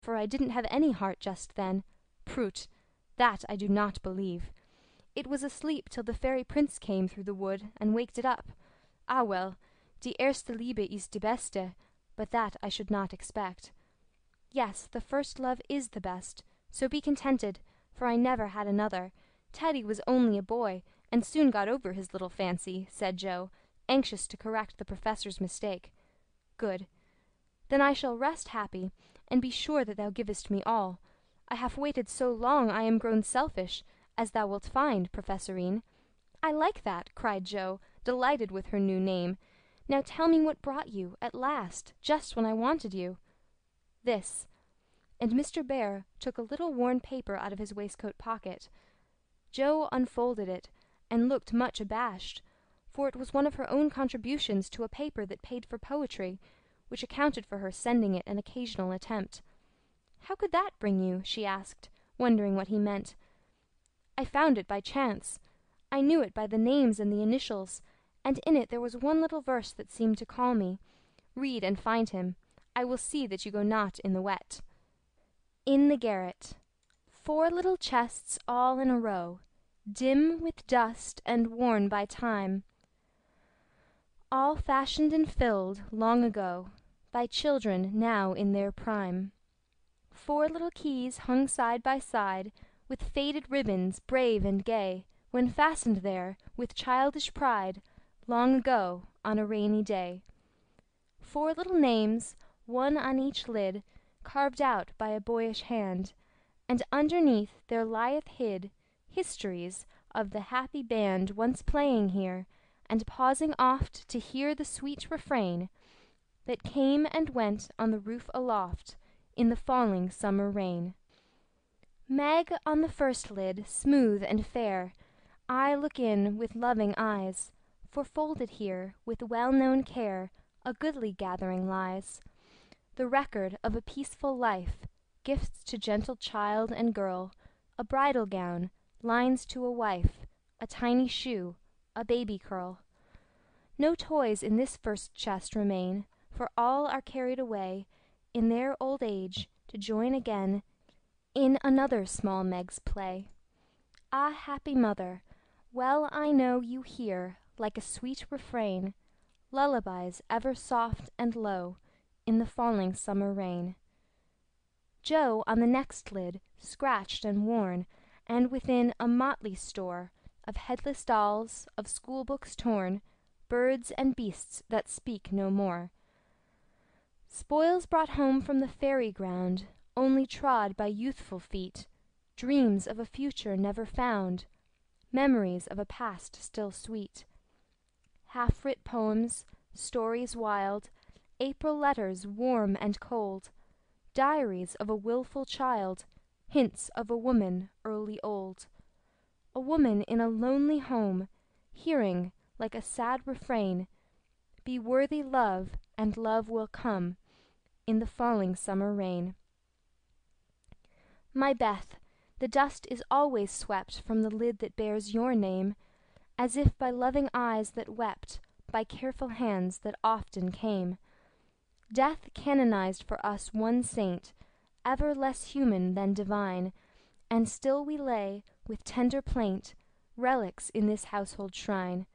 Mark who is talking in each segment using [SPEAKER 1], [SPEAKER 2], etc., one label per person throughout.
[SPEAKER 1] for I didn't have any heart just then. Prut! That I do not believe. It was asleep till the fairy prince came through the wood and waked it up. Ah well, die erste Liebe ist die beste, but that I should not expect. Yes, the first love is the best, so be contented, for I never had another. Teddy was only a boy, and soon got over his little fancy, said Joe, anxious to correct the professor's mistake. Good. Then I shall rest happy, and be sure that thou givest me all. I have waited so long I am grown selfish, as thou wilt find, Professorine. I like that, cried Joe, delighted with her new name. Now tell me what brought you, at last, just when I wanted you. This. And Mr. Bear took a little worn paper out of his waistcoat pocket. Joe unfolded it, and looked much abashed, for it was one of her own contributions to a paper that paid for poetry, which accounted for her sending it an occasional attempt. How could that bring you? She asked, wondering what he meant. I found it by chance. I knew it by the names and the initials, and in it there was one little verse that seemed to call me. Read and find him. I will see that you go not in the wet. In the garret. 4 little chests all in a row, dim with dust and worn by time, all fashioned and filled long ago by children now in their prime. 4 little keys hung side by side, with faded ribbons brave and gay, when fastened there with childish pride, long ago on a rainy day. 4 little names, one on each lid, carved out by a boyish hand, and underneath there lieth hid histories of the happy band once playing here, and pausing oft to hear the sweet refrain that came and went on the roof aloft in the falling summer rain. Meg on the first lid, smooth and fair, I look in with loving eyes, for folded here with well-known care a goodly gathering lies, the record of a peaceful life, gifts to gentle child and girl, a bridal gown, lines to a wife, a tiny shoe, a baby curl. No toys in this first chest remain, for all are carried away in their old age to join again in another small Meg's play. Ah, happy mother, well I know you hear, like a sweet refrain, lullabies ever soft and low in the falling summer rain. Joe on the next lid, scratched and worn, and within a motley store of headless dolls, of schoolbooks torn, birds and beasts that speak no more. Spoils brought home from the fairy ground, only trod by youthful feet, dreams of a future never found, memories of a past still sweet. Half-writ poems, stories wild, April letters warm and cold, diaries of a wilful child, hints of a woman early old. A woman in a lonely home, hearing, like a sad refrain, "Be worthy, love, and love will come," in the falling summer rain. My Beth, the dust is always swept from the lid that bears your name, as if by loving eyes that wept, by careful hands that often came. Death canonized for us one saint, ever less human than divine, and still we lay, with tender plaint, relics in this household shrine.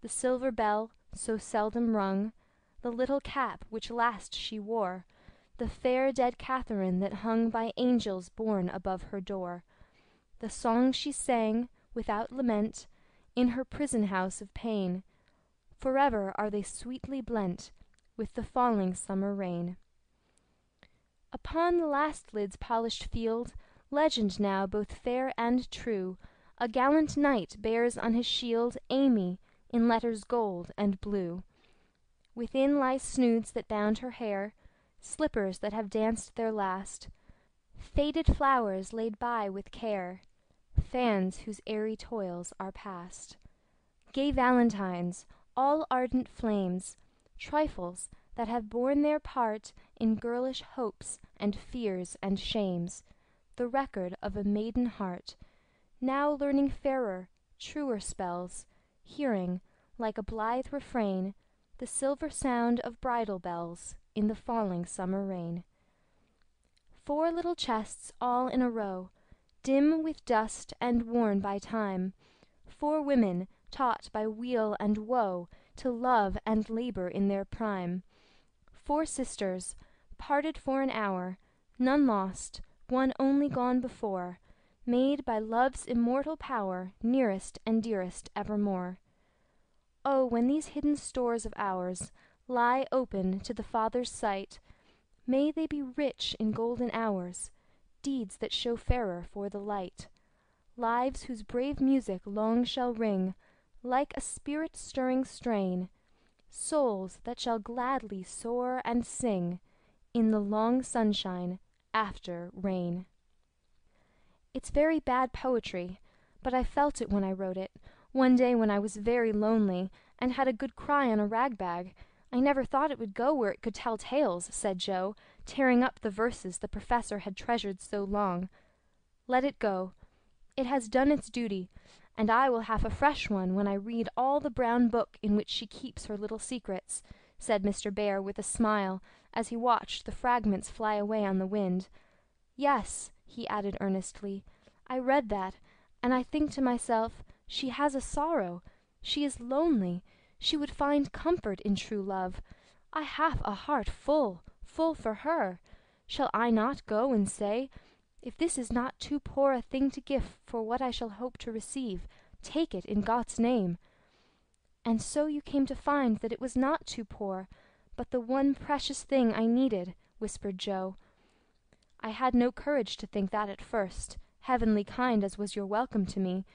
[SPEAKER 1] The silver bell, so seldom rung, the little cap which last she wore, the fair dead Catherine that hung by angels born above her door, the song she sang, without lament, in her prison house of pain, forever are they sweetly blent with the falling summer rain. Upon the last lid's polished field, legend now both fair and true, a gallant knight bears on his shield Amy in letters gold and blue. Within lie snoods that bound her hair, slippers that have danced their last, faded flowers laid by with care, fans whose airy toils are past. Gay valentines, all ardent flames, trifles that have borne their part in girlish hopes and fears and shames, the record of a maiden heart, now learning fairer, truer spells, hearing, like a blithe refrain, the silver sound of bridal bells in the falling summer rain. 4 little chests all in a row, dim with dust and worn by time, 4 women taught by weal and woe to love and labor in their prime. 4 sisters, parted for an hour, none lost, one only gone before, made by love's immortal power nearest and dearest evermore. Oh, when these hidden stores of ours lie open to the Father's sight, may they be rich in golden hours, deeds that show fairer for the light, lives whose brave music long shall ring, like a spirit-stirring strain, souls that shall gladly soar and sing in the long sunshine after rain. It's very bad poetry, but I felt it when I wrote it, one day when I was very lonely and had a good cry on a rag-bag. I never thought it would go where it could tell tales, said Joe, tearing up the verses the professor had treasured so long. Let it go. It has done its duty, and I will have a fresh one when I read all the brown book in which she keeps her little secrets, said Mr. Bear with a smile, as he watched the fragments fly away on the wind. Yes, he added earnestly, I read that, and I think to myself, she has a sorrow. She is lonely. She would find comfort in true love. I have a heart full, full for her. Shall I not go and say, if this is not too poor a thing to give for what I shall hope to receive, take it in God's name? And so you came to find that it was not too poor, but the one precious thing I needed, whispered Joe. I had no courage to think that at first, heavenly kind as was your welcome to me.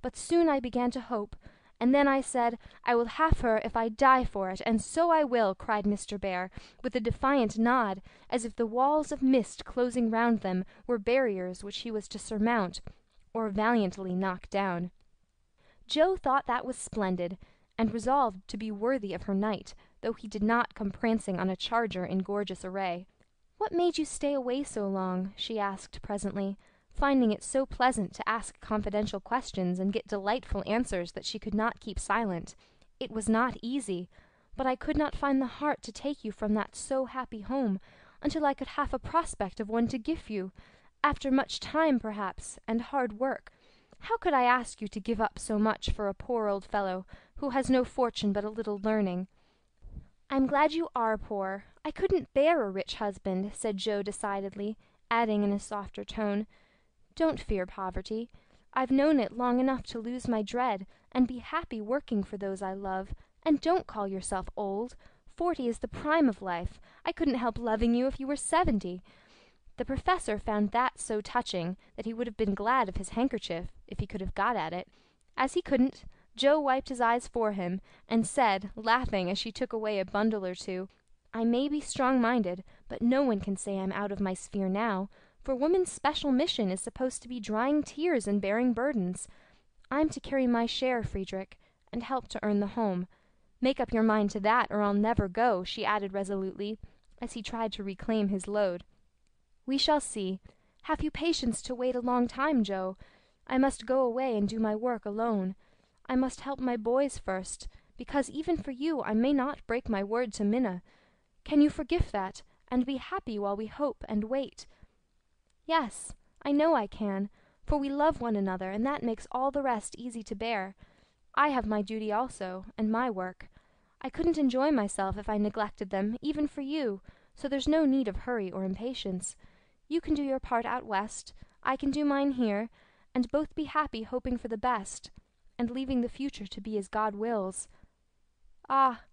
[SPEAKER 1] But soon I began to hope, and then I said, I will have her if I die for it, and so I will, cried Mr. Bear, with a defiant nod, as if the walls of mist closing round them were barriers which he was to surmount, or valiantly knock down. Joe thought that was splendid, and resolved to be worthy of her knight, though he did not come prancing on a charger in gorgeous array. What made you stay away so long? She asked presently, finding it so pleasant to ask confidential questions and get delightful answers that she could not keep silent. It was not easy, but I could not find the heart to take you from that so happy home until I could have a prospect of one to give you, after much time perhaps, and hard work. How could I ask you to give up so much for a poor old fellow who has no fortune but a little learning? I'm glad you are poor. I couldn't bear a rich husband, said Joe decidedly, adding in a softer tone, don't fear poverty. I've known it long enough to lose my dread, and be happy working for those I love. And don't call yourself old. 40 is the prime of life. I couldn't help loving you if you were 70. The professor found that so touching that he would have been glad of his handkerchief, if he could have got at it. As he couldn't, Joe wiped his eyes for him, and said, laughing as she took away a bundle or two, I may be strong-minded, but no one can say I'm out of my sphere now, for woman's special mission is supposed to be drying tears and bearing burdens. I'm to carry my share, Friedrich, and help to earn the home. Make up your mind to that, or I'll never go, she added resolutely, as he tried to reclaim his load. We shall see. Have you patience to wait a long time, Joe? I must go away and do my work alone. I must help my boys first, because even for you I may not break my word to Minna. Can you forgive that, and be happy while we hope and wait? Yes, I know I can, for we love one another, and that makes all the rest easy to bear. I have my duty also, and my work. I couldn't enjoy myself if I neglected them, even for you, so there's no need of hurry or impatience. You can do your part out west, I can do mine here, and both be happy hoping for the best, and leaving the future to be as God wills. Ah,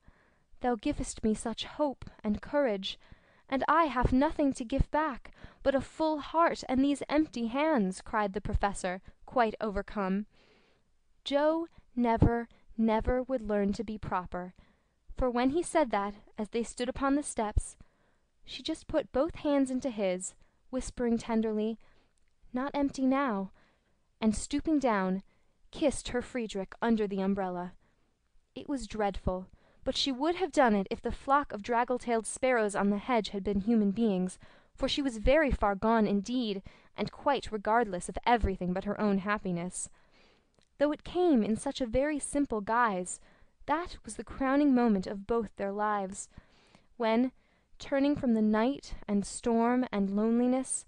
[SPEAKER 1] thou givest me such hope and courage, and I have nothing to give back but a full heart and these empty hands, cried the professor, quite overcome. Joe never, never would learn to be proper, for when he said that, as they stood upon the steps, she just put both hands into his, whispering tenderly, Not empty now, and stooping down, kissed her Friedrich under the umbrella. It was dreadful, but she would have done it if the flock of draggle-tailed sparrows on the hedge had been human beings, for she was very far gone indeed, and quite regardless of everything but her own happiness. Though it came in such a very simple guise, that was the crowning moment of both their lives, when, turning from the night and storm and loneliness,